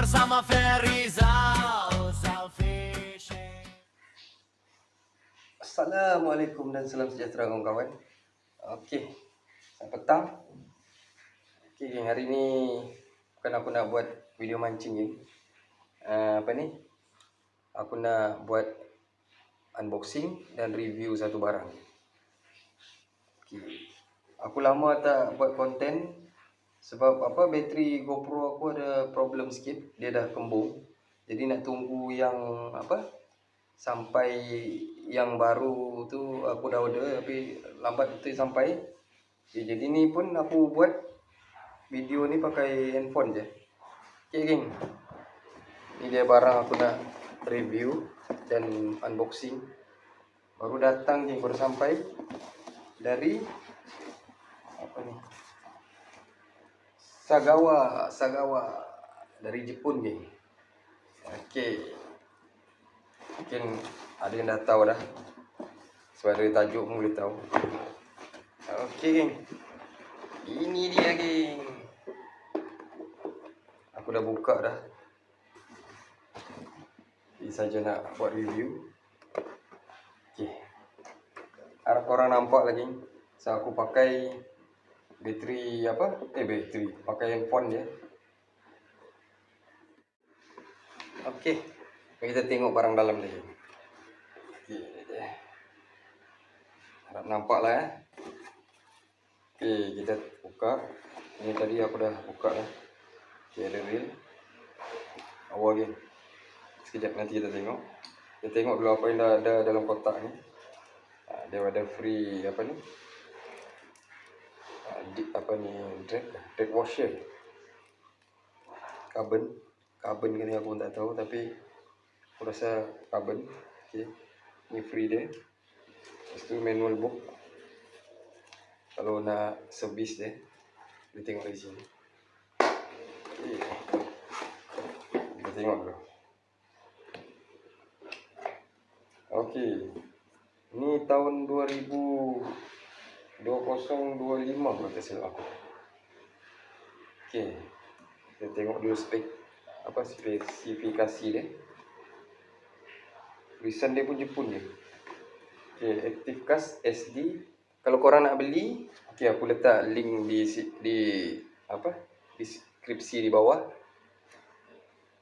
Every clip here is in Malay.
bersama Ferizal Selfish. Assalamualaikum dan salam sejahtera kawan-kawan. Okey, selamat petang. Okey geng, hari ni bukan aku nak buat video mancing geng. Aku nak buat unboxing dan review satu barang. Okey. Aku lama tak buat konten sebab bateri GoPro aku ada problem sikit, dia dah kembung. Jadi nak tunggu yang sampai yang baru tu aku dah order tapi lambat betul sampai. Okay, jadi ni pun aku buat video ni pakai handphone je. Okay geng, ni dia barang aku nak review dan unboxing. Baru datang geng, baru sampai dari Sagawa dari Jepun geng. Okay, mungkin ada yang dah tahu dah sebab dari tajuk pun boleh tahu. Okey geng, ini dia geng. Aku dah buka dah. Ini saja nak buat review. Okey, harap korang nampak lagi. So aku pakai bateri pakai handphone je. Okey, kita tengok barang dalam lagi. Okey, harap nampak lah. Okey, kita buka. Ini tadi aku dah buka dah. Okey, ada reel awal geng. Sekejap nanti kita tengok. Kita tengok dulu apa yang dah ada dalam kotak ni. Dia ada free dread washer. Carbon ke ni aku pun tak tahu, tapi aku rasa carbon. Okey, ni free dia. Lepas tu manual book. Kalau nak servis dia, kita tengok dari sini. Okay. Kita tengok dulu. Okey, ni tahun 2025 kalau tak silap aku. Okey, kita tengok dulu spesifikasi dia. Tulisan dia pun Jepun je. Okey, ActiveCast SD. Kalau korang nak beli, okey aku letak link di deskripsi di bawah.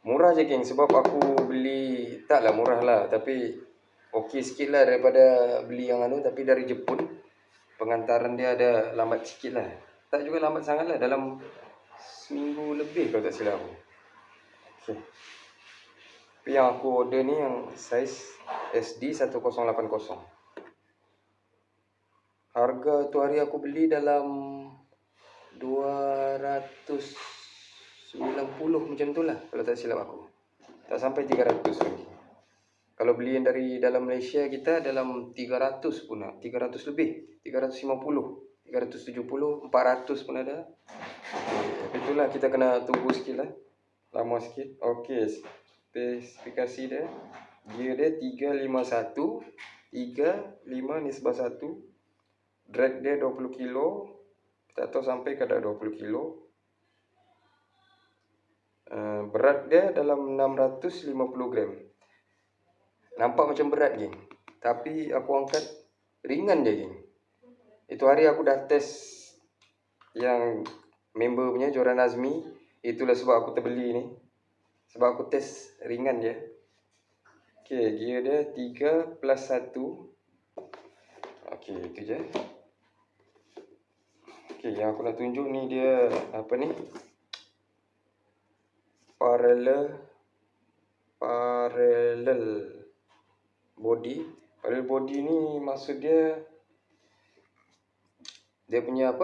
Murah je geng, sebab aku beli, taklah murah lah, tapi okey sikit lah daripada beli yang tapi dari Jepun. Pengantaran dia ada lambat sikit lah. Tak juga lambat sangat lah, dalam seminggu lebih kalau tak silap aku. Okay. Tapi yang aku order ni yang saiz SD 1080. Harga tu hari aku beli dalam 290 macam tu lah kalau tak silap aku. Tak sampai 300 lagi. Kalau beli yang dari dalam Malaysia kita dalam 300 pun lah, 300 lebih, 350, 370, 400 pun ada. Tapi itulah kita kena tunggu sikit lah, lama sikit. Okey, spesifikasi dia, gear dia 351, 35/1. Drag dia 20 kilo. Tak tahu sampai ke 20 kilo. Berat dia dalam 650 gram. Nampak macam berat geng, tapi aku angkat ringan je geng. Itu hari aku dah test yang member punya Joran Azmi. Itulah sebab aku terbeli ni, sebab aku test ringan je. Okey, gear dia 3+1. Okey, itu je. Okey, yang aku nak tunjuk ni dia parallel body. Parallel body ni maksud dia punya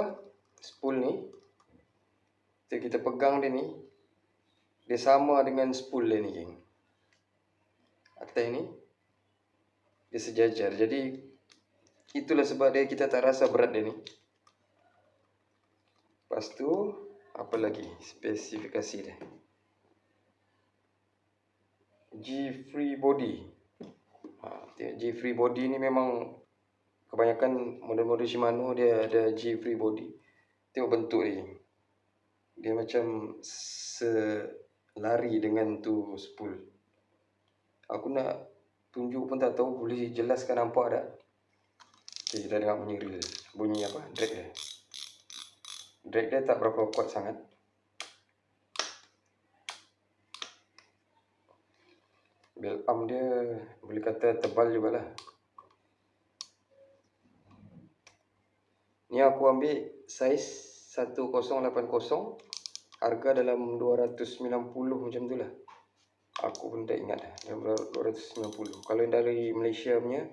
spool ni. Kita pegang dia ni, dia sama dengan spool dia ni geng. Atas ni dia sejajar. Jadi itulah sebab dia kita tak rasa berat dia ni. Lepas tu apa lagi spesifikasi dia? G-free body. G-free body ni memang kebanyakan model-model Shimano dia ada G-free body. Tengok bentuk dia. Dia macam lari dengan tu spool. Aku nak tunjuk pun tak tahu boleh jelaskan nampak tak. Okay, kita dengar bunyi reel. Bunyi apa? Drag dia. Drag dia tak berapa kuat sangat. Bell arm dia boleh kata tebal jugalah. Ni aku ambil saiz 1080, harga dalam 290 macam tu lah. Aku pun tak ingat dah, dalam 290. Kalau yang dari Malaysia punya,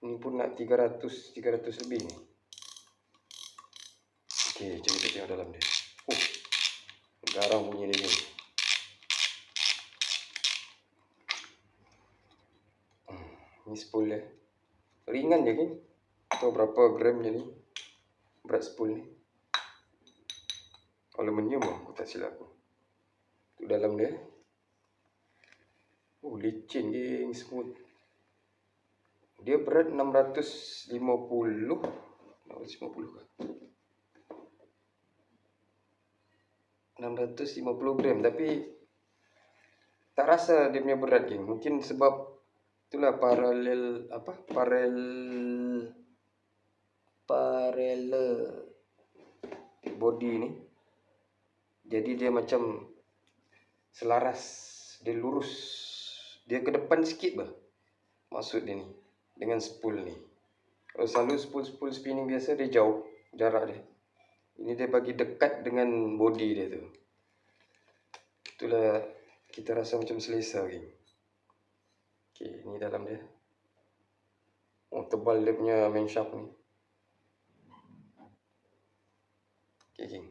ni pun nak 300 lebih ni. Okay, jom kita tengok dalam dia. Garang bunyi dia ni. Ni spool dia. Ringan dia kan. Tahu berapa gram je ni. Berat spool ni. Aluminium lah, aku tak silap aku. Tu dalam dia. Licin geng, smooth. Dia berat 650. 650 ke? 650 gram, tapi tak rasa dia punya berat geng. Mungkin sebab itulah paralel body ni. Jadi dia macam selaras, dia lurus, dia ke depan sikit bah. Maksud dia ni dengan spool ni. Kalau selalu spool spinning biasa dia jauh jarak dia. Ini dia bagi dekat dengan body dia tu. Itulah kita rasa macam selesa geng. Okay, ni dalam dia. Tebal dia punya main shaft ni. Okay geng.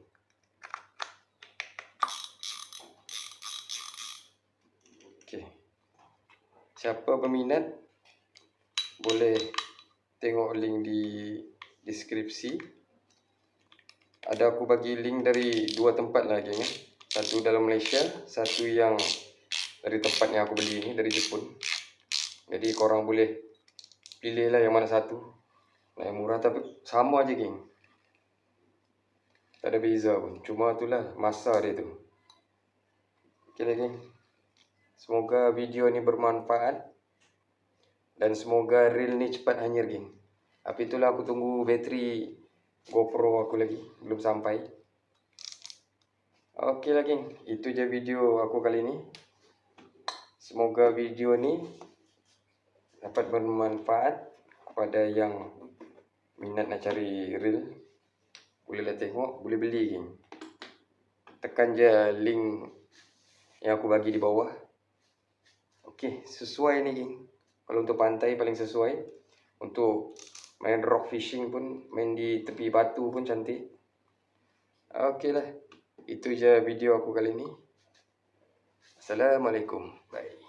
Okay. Siapa berminat boleh tengok link di deskripsi. Ada aku bagi link dari 2 tempat lah geng. Satu dalam Malaysia, satu yang dari tempat yang aku beli ni, dari Jepun. Jadi korang boleh pilih lah yang mana satu. Yang murah tapi sama aja geng. Tak ada beza pun. Cuma itulah masa dia tu. Okay lah geng. Semoga video ni bermanfaat. Dan semoga reel ni cepat hanyir geng. Tapi itulah aku tunggu bateri GoPro aku lagi. Belum sampai. Okey lah geng. Itu je video aku kali ni. Semoga video ni dapat bermanfaat kepada yang minat nak cari reel. Bolehlah tengok, boleh beli geng. Tekan je link yang aku bagi di bawah. Okey, sesuai ni geng. Kalau untuk pantai paling sesuai. Untuk main rock fishing pun, main di tepi batu pun cantik. Okey lah. Itu je video aku kali ni. Assalamualaikum. Bye.